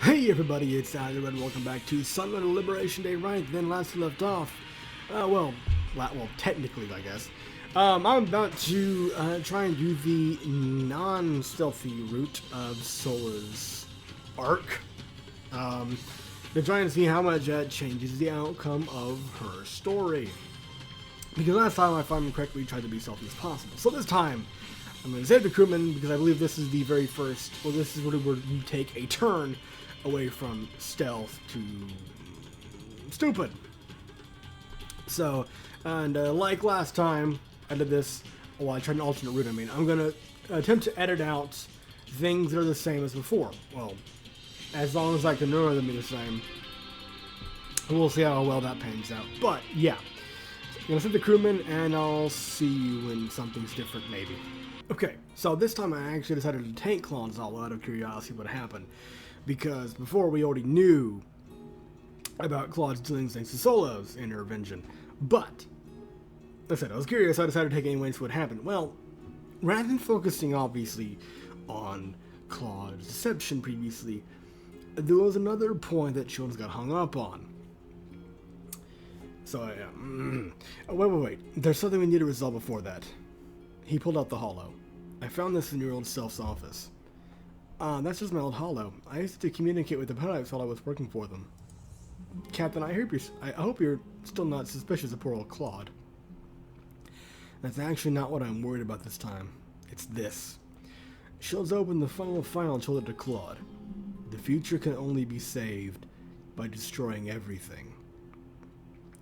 Hey everybody, it's Icari and welcome back to Sunrider Liberation Day. Right then, last we left off, well, technically, I guess. I'm about to try and do the non-stealthy route of Sola's arc. To try and see how much that changes the outcome of her story. Because last time, if I remember correctly, we tried to be stealthy as possible. So this time, I'm going to save the crewman because I believe this is the very first, well, this is where you take a turn away from stealth to stupid. So, and like last time I did this, well, I tried an alternate route. I mean, I'm going to attempt to edit out things that are the same as before. Well, as long as I can remember them be the same. We'll see how well that pans out. But, yeah. I'm going to set the crewman, and I'll see you when something's different, maybe. Okay, so this time I actually decided to tank Claude's all out of curiosity what happened. Because before we already knew about Claude's doing things to Solo's intervention. But, like I said, I was curious, so I decided to take it anyway and see what happened. Well, rather than focusing, obviously, on Claude's deception previously, there was another point that Shields got hung up on. So, wait. There's something we need to resolve before that. He pulled out the holo. I found this in your old self's office. That's just my old holo. I used to communicate with the prototypes while I was working for them. Captain, I hope you're still not suspicious of poor old Claude. That's actually not what I'm worried about this time. It's this. Shields opened the final file and showed it to Claude. The future can only be saved by destroying everything.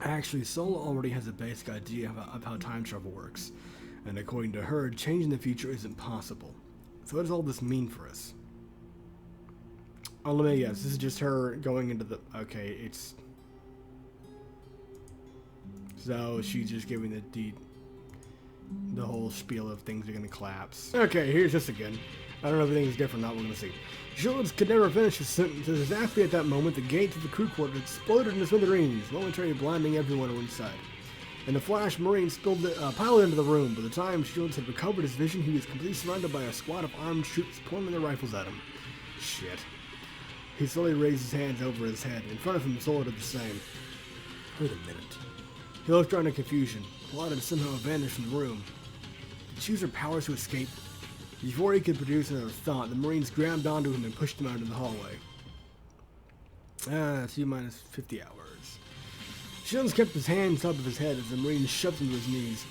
Actually, Sola already has a basic idea of how time travel works, and according to her, changing the future isn't possible. So what does all this mean for us? Oh, let me guess. This is just her going into the... Okay, it's... So she's just giving the whole spiel of things are going to collapse. Okay, here's this again. I don't know if anything's different, not what we're going to see. Shields could never finish his sentence. Exactly at that moment, the gate to the crew quarters exploded into smithereens, momentarily blinding everyone inside. In a flash, Marine piled into the room. By the time Shields had recovered his vision, he was completely surrounded by a squad of armed troops pointing their rifles at him. Shit. He slowly raised his hands over his head. In front of him, Sola did the same. Wait a minute. He looked around in confusion. Claude had somehow vanished from the room. Did she use her powers to escape? Before he could produce another thought, the Marines grabbed onto him and pushed him out into the hallway. T minus 50 hours. Shields kept his hands top of his head as the Marines shoved him to his knees.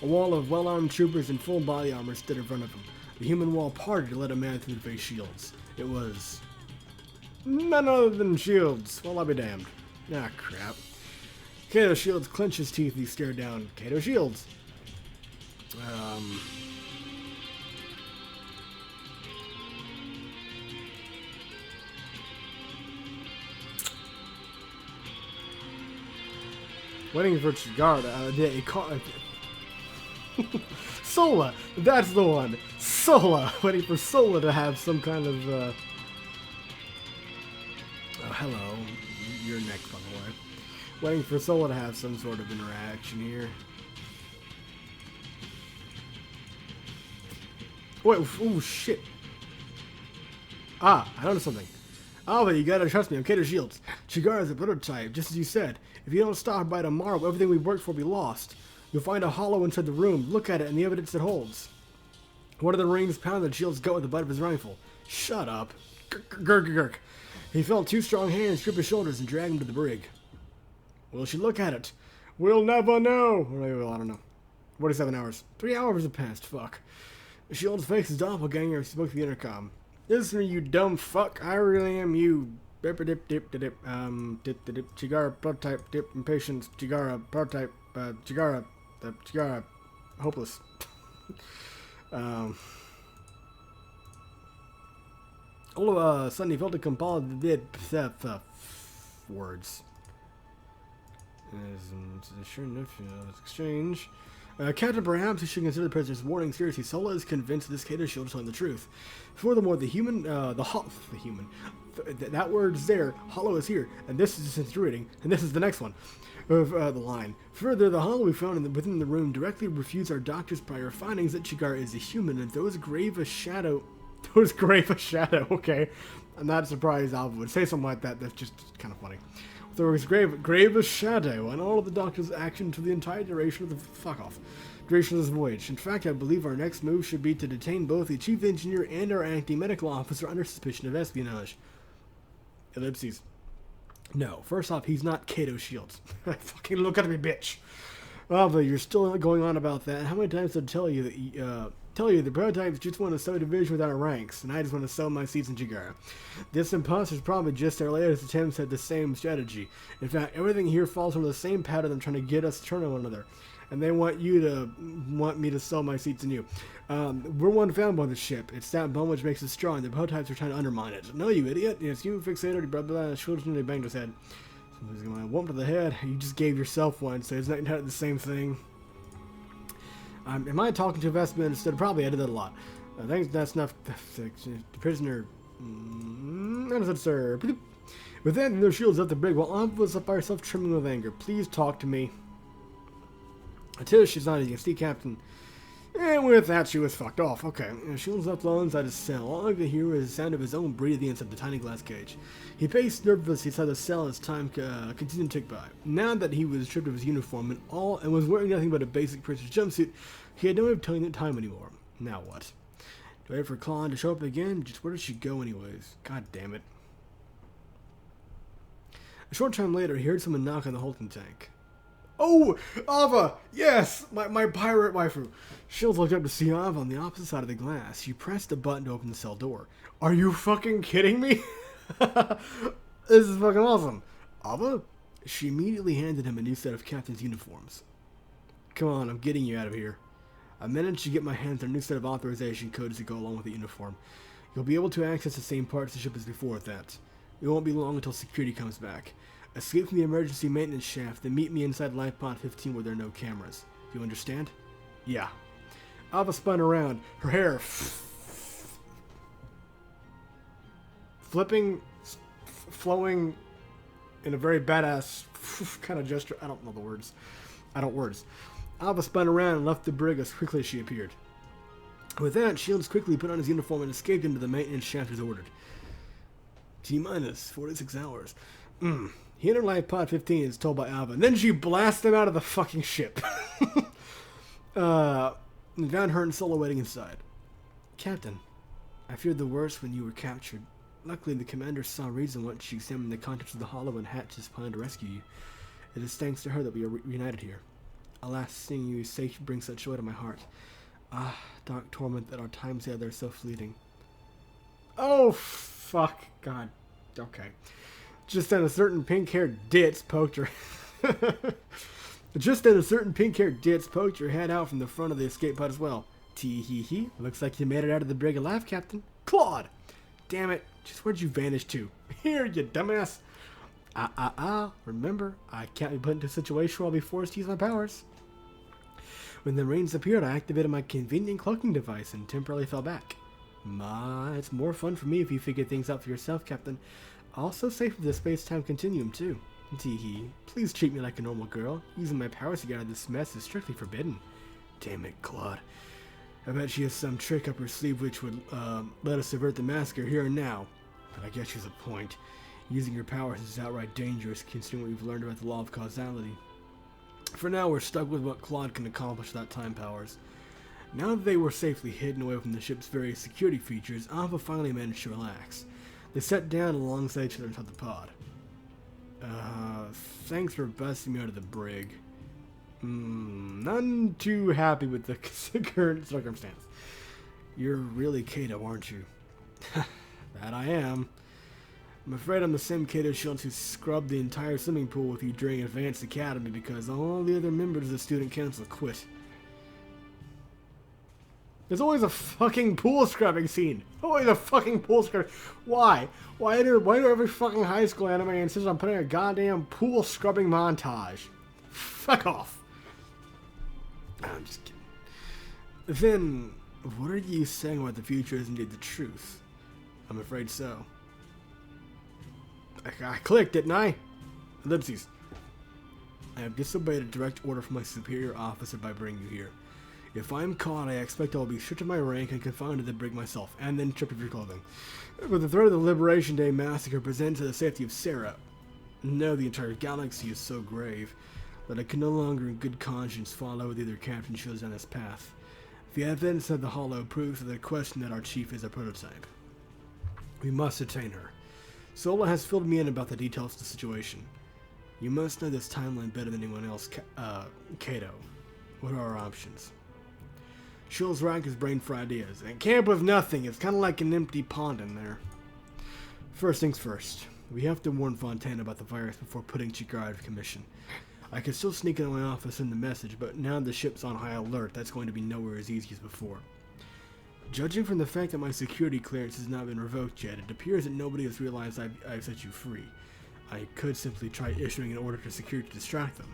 A wall of well-armed troopers in full body armor stood in front of him. The human wall parted to let a man through to face Shields. It was... none other than Shields. Well, I'll be damned. Ah, crap. Kato Shields clenched his teeth as he stared down. Kato Shields. Waiting for Icari. Sola! That's the one! Sola! Waiting for Sola to have some kind of, Oh, hello. You're next, by the way. Waiting for Sola to have some sort of interaction here. Wait, oh shit. I noticed something. Oh, but you gotta trust me, I'm Kato Shields. Chigara is a prototype, just as you said. If you don't stop by tomorrow, everything we've worked for will be lost. You'll find a holo inside the room. Look at it and the evidence it holds. One of the Marines pounded Shields' gut with the butt of his rifle. Shut up. Gurk. He felt two strong hands grip his shoulders and drag him to the brig. Will she look at it? We'll never know. Well, I don't know. 47 hours. 3 hours have passed. Fuck. Shields faced his doppelganger as he spoke to the intercom. Listen, you dumb fuck. I really am you. Chigara prototype dip impatience. Chigara prototype. Chigara hopeless. Suddenly felt a compiled words. Sure enough, exchange. Captain, perhaps you should consider the prisoner's warning seriously. Sola is convinced this Kato Shield is telling the truth. Furthermore, that word's there, holo is here, and this is infuriating, and this is the next one. The line. Further, the holo we found within the room directly refutes our doctor's prior findings that Chigara is a human and throws grave a shadow, okay, I'm not surprised Alva would say something like that. That's just kind of funny. There was gravest shadow on all of the Doctor's actions for the entire duration of the duration of this voyage. In fact, I believe our next move should be to detain both the chief engineer and our acting medical officer under suspicion of espionage. Ellipses. No, first off, he's not Kato Shields. Fucking look at me, bitch. Alva, you're still going on about that. How many times did I tell you that the prototypes just want to sow division without our ranks, and I just want to sow my seats in Icari. This imposter's probably just our latest attempts at the same strategy. In fact, everything here falls under the same pattern of trying to get us to turn on one another. And they want me to sell my seats in you. We're one found by the ship. It's that bone which makes us strong. The prototypes are trying to undermine it. No, you idiot. It's you fixated, blah, blah, blah. Shoulders nearly banged his head. Somebody's going to whoop to the head. You just gave yourself one, so it's not the same thing. Am I talking to Vestman instead? Probably I did that a lot. I think that's enough. The prisoner. Understood, sir. With that, their shields up the brig while Alva was up by herself trimming with anger. Please talk to me. Until she's not, you can see, Captain. And with that, she was fucked off. Okay. Shields left low inside his cell. All I could hear was the sound of his own breathing inside the tiny glass cage. He paced nervously inside the cell as time continued to tick by. Now that he was stripped of his uniform and was wearing nothing but a basic printer's jumpsuit, he had no way of telling the time anymore. Now what? Do I wait for Claude to show up again? Just where did she go anyways? God damn it. A short time later, he heard someone knock on the holding tank. Oh, Ava! Yes! My pirate waifu. Shields looked up to see Ava on the opposite side of the glass. She pressed a button to open the cell door. Are you fucking kidding me? This is fucking awesome. Ava? She immediately handed him a new set of captain's uniforms. Come on, I'm getting you out of here. I managed to get my hands on a new set of authorization codes to go along with the uniform. You'll be able to access the same parts of the ship as before with that. It won't be long until security comes back. Escape from the emergency maintenance shaft, then meet me inside life pod 15 where there are no cameras. Do you understand? Yeah. Alva spun around, her hair flowing in a very badass kind of gesture. I don't know the words. Alva spun around and left the brig as quickly as she appeared. With that, Shields quickly put on his uniform and escaped into the maintenance shaft as ordered. T-minus 46 hours. He entered life pod 15 as told by Alva, and then she blasted him out of the fucking ship. And found her and Solo waiting inside. Captain, I feared the worst when you were captured. Luckily, the commander saw reason once she examined the contents of the hollow and hatched his plan to rescue you. It is thanks to her that we are reunited here. Alas, seeing you safe brings such joy to my heart. Ah, dark torment that our times together are so fleeting. Oh, fuck. God. Okay. Just then a certain pink-haired ditz poked her... Just then a certain pink-haired ditz poked her head out from the front of the escape pod as well. Tee-hee-hee. Looks like you made it out of the brig alive, Captain. Claude! Damn it. Just where'd you vanish to? Here, you dumbass. Remember, I can't be put into a situation where I'll be forced to use my powers. When the rains appeared, I activated my convenient cloaking device and temporarily fell back. It's more fun for me if you figure things out for yourself, Captain. Also safe with the space-time continuum, too. Teehee. Please treat me like a normal girl. Using my powers to get out of this mess is strictly forbidden. Damn it, Claude. I bet she has some trick up her sleeve which would let us subvert the massacre here and now. But I guess she's a point. Using your powers is outright dangerous considering what we've learned about the law of causality. For now, we're stuck with what Claude can accomplish without time powers. Now that they were safely hidden away from the ship's various security features, Alva finally managed to relax. They sat down alongside each other inside the pod. Thanks for busting me out of the brig. None too happy with the current circumstance. You're really Kato, aren't you? That I am. I'm afraid I'm the same Kato Shields who scrubbed the entire swimming pool with you during Advanced Academy because all the other members of the student council quit. There's always a fucking pool scrubbing scene. Always a fucking pool scrubbing. Why? Why do every fucking high school anime insist on putting a goddamn pool scrubbing montage? Fuck off. I'm just kidding. Then, what are you saying about the future is indeed the truth? I'm afraid so. I clicked, didn't I? Ellipses. I have disobeyed a direct order from my superior officer by bringing you here. If I'm caught, I expect I'll be stripped of my rank and confined to the brig myself, and then stripped of your clothing. But the threat of the Liberation Day massacre presents to the safety of Sarah. No, the entire galaxy is so grave that I can no longer in good conscience follow the other Captain Shields on this path. The evidence of the Hollow proves the question that our chief is a prototype. We must detain her. Sola has filled me in about the details of the situation. You must know this timeline better than anyone else, Kato. What are our options? Shields racked his brain for ideas. And camp with nothing. It's kind of like an empty pond in there. First things first. We have to warn Fontana about the virus before putting Chigara out of commission. I could still sneak into my office and send the message, but now the ship's on high alert, that's going to be nowhere as easy as before. Judging from the fact that my security clearance has not been revoked yet, it appears that nobody has realized I've set you free. I could simply try issuing an order to security to distract them.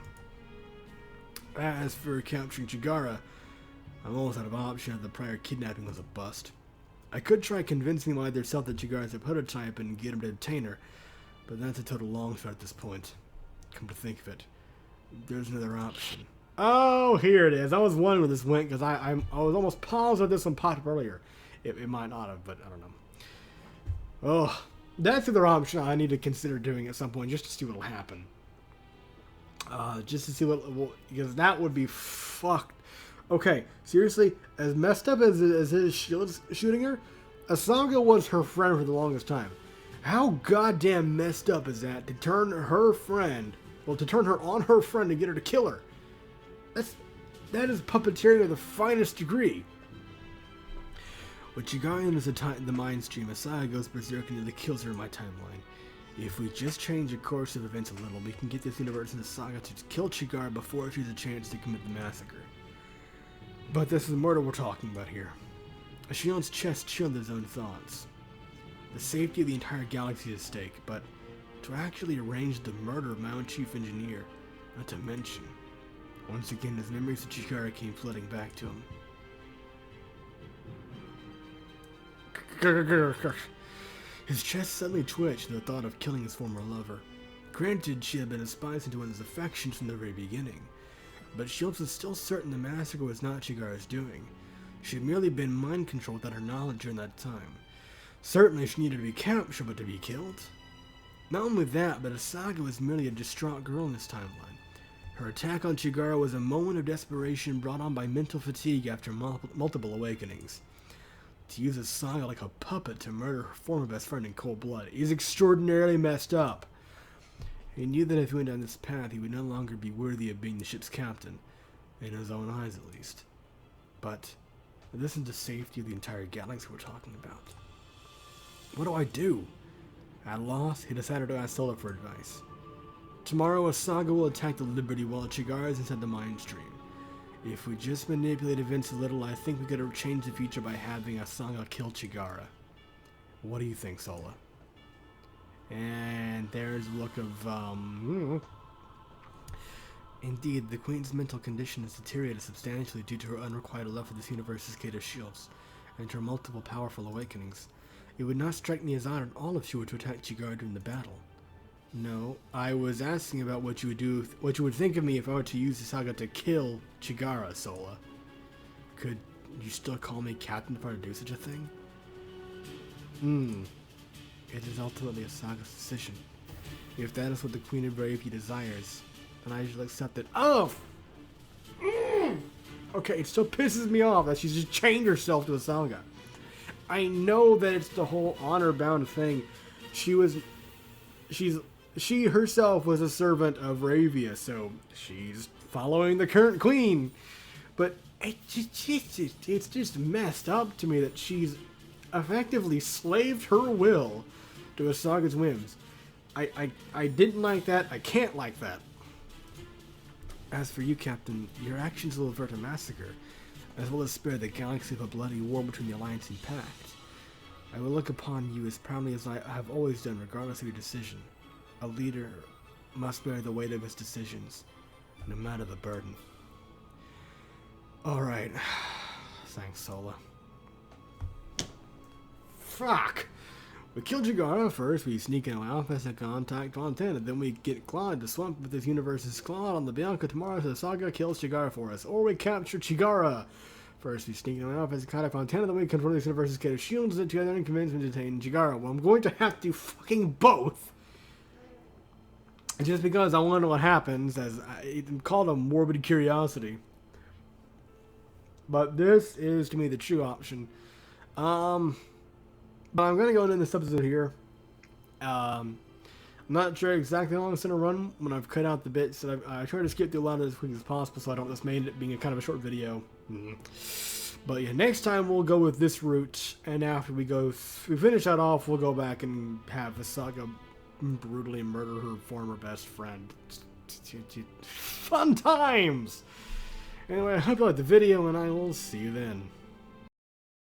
As for capturing Chigara, I'm almost out of option as the prior kidnapping was a bust. I could try convincing them either self that Chigara is a prototype and get him to detain her, but that's a total long shot at this point. Come to think of it, there's another option. Oh, here it is. I was wondering where this went because I was almost positive this one popped up earlier. It might not have, but I don't know. Oh, that's the other option I need to consider doing at some point just to see what'll happen. Just to see what because that would be fucked. Okay, seriously, as messed up as his Shields shooting her, Asanga was her friend for the longest time. How goddamn messed up is that to turn her friend, to turn her on her friend to get her to kill her? That is puppeteering of the finest degree. With Chigara enters the mind stream, Asaya goes berserk and nearly kills her in my timeline. If we just change the course of events a little, we can get this universe and the saga to kill Chigara before she has a chance to commit the massacre. But this is murder we're talking about here. Shion's chest chilled his own thoughts. The safety of the entire galaxy is at stake, but to actually arrange the murder of my own chief engineer, not to mention, once again his memories of Chigara came flooding back to him. His chest suddenly twitched at the thought of killing his former lover. Granted, she had been espoused into his affections from the very beginning, but Shields was still certain the massacre was not Chigara's doing. She had merely been mind-controlled without her knowledge during that time. Certainly she needed to be captured, but to be killed? Not only that, but Asaga was merely a distraught girl in this timeline. Her attack on Chigara was a moment of desperation brought on by mental fatigue after multiple awakenings. To use Asaga like a puppet to murder her former best friend in cold blood is extraordinarily messed up. He knew that if he went down this path, he would no longer be worthy of being the ship's captain, in his own eyes at least. But this is the safety of the entire galaxy we're talking about. What do I do? At a loss, he decided to ask Sola for advice. Tomorrow, Asaga will attack the Liberty while Chigara is inside the Mind Stream. If we just manipulate events a little, I think we could change the future by having Asaga kill Chigara. What do you think, Sola? And there's a look of, Indeed, the Queen's mental condition has deteriorated substantially due to her unrequited love for this universe's Kato Shields, and her multiple powerful awakenings. It would not strike me as odd at all if she were to attack Chigara during the battle. No, I was asking about what you would do, what you would think of me if I were to use the saga to kill Chigara, Sola. Could you still call me captain if I were to do such a thing? It is ultimately Asaga's decision. If that is what the Queen of Bravia desires, then I shall accept it. Oh! Okay, it still pisses me off that she's just chained herself to Asaga. I know that it's the whole honor-bound thing. She herself was a servant of Bravia, so she's following the current queen. But it's just messed up to me that she's effectively slaved her will to Asaga's whims. I didn't like that. I can't like that. As for you, Captain, your actions will avert a massacre, as well as spare the galaxy of a bloody war between the Alliance and Pact. I will look upon you as proudly as I have always done, regardless of your decision. A leader must bear the weight of his decisions, no matter the burden. Alright. Thanks, Sola. Fuck! We kill Chigara first, we sneak in Alpha as a contact on 10, and then we get Claude to swamp with this universe's Claude on the Bianca tomorrow, so the Saga kills Chigara for us. Or we capture Chigara. First, we sneak in Alpha as a contact on 10, and then we confront this universe's Kate of Shields together and convince me to detain Chigara. Well, I'm going to have to do fucking both. Just because I want to know what happens, as I called a morbid curiosity. But this is, to me, the true option. But I'm going to go into this episode here. I'm not sure exactly how long it's going to run when I've cut out the bits. That I try to skip through a lot of this as quick as possible so I don't just made it being a kind of a short video. But yeah, next time we'll go with this route. And after we finish that off, we'll go back and have the Saga brutally murder her former best friend. Fun times! Anyway, I hope you liked the video, and I will see you then.